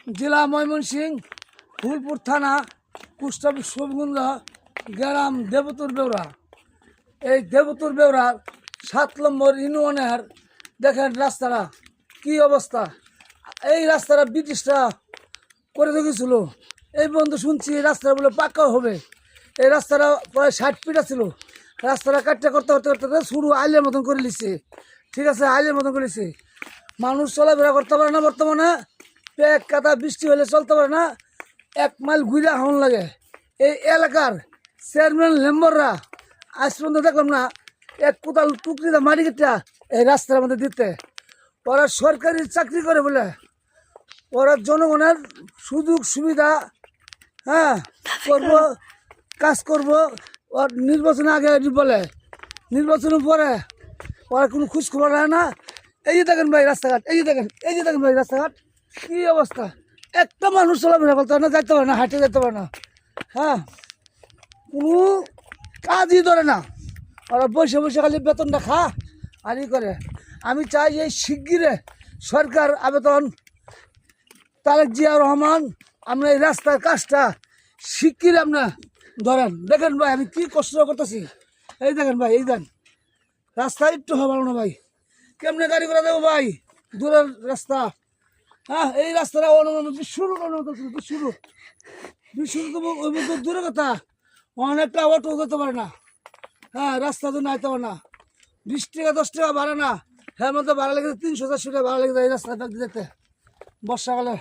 জেলা ময়মনসিংহ, ফুলপুর থানা, post office সবগুন্দ, গ্রাম দেবতুর বেউরা। এই দেবতুর বেউরার 7 নম্বর ইউনিয়নের দেখেন রাস্তাটা কি অবস্থা। এই রাস্তাটা ব্রিটিশরা করে রেখেছিল। এই বন্ধু শুনছি এই রাস্তাটা বলে পাক্কা হবে। এই রাস্তাটা প্রায় 60 ফিট ছিল। রাস্তাটা কাটতে করতে করতে করতে শুরু আইলের মতন করে নিচ্ছে। ঠিক আছে, আইলের মতন করে নিচ্ছে। মানুষ চলাফেরা করতে পারে না বর্তমানে। পেক কাদা বৃষ্টি হলে চলতে পারে না। 1 মাইল ঘুরে হন লাগে। এই এলাকার চেয়ারম্যান মেম্বাররা আজ পর্যন্ত দেখলাম না এক কোদাল টুকরিটা মাটি কেটে এই রাস্তার মধ্যে দিতে। ওরা সরকারি চাকরি করে বলে ওরা জনগণের সুযোগ সুবিধা করব, কাজ করব। ওর নির্বাচনের আগে বলে, নির্বাচনের পরে ওরা কোনো খোঁজ খবর রাখে না। এই যে দেখেন ভাই রাস্তাঘাট, এই যে দেখেন ভাই রাস্তাঘাট কি অবস্থা। একটা মানুষ চলাফেরা করতে পারে না, যাইতে পারে না, হাঁটে যেতে পারে না। কোনো কাজই ধরে না। ওরা বসে বসে খালি বেতনটা খা আর ই করে। আমি চাই এই শিগগিরে সরকার আবেদন তারেক জিয়া রহমান আমরা এই রাস্তার কাজটা শিগগির আপনার ধরেন। দেখেন ভাই আমি কি কষ্ট করতেছি। এই দেখেন ভাই, এই দেন রাস্তা একটু হবে না ভাই, কেমনে গাড়ি করে দেবো ভাই, দূরের রাস্তা। এই রাস্তাটা শুরু তো দূরের কথা, অনেকটা অটো করতে পারে না। রাস্তা তো নাইতে পারে না। 20 টাকা 10 টাকা ভাড়া না, হ্যাঁ মধ্যে ভাড়া লেগে 300-400 টাকা ভাড়া লেগে যায় এই রাস্তাটা যেতে বর্ষাকালে।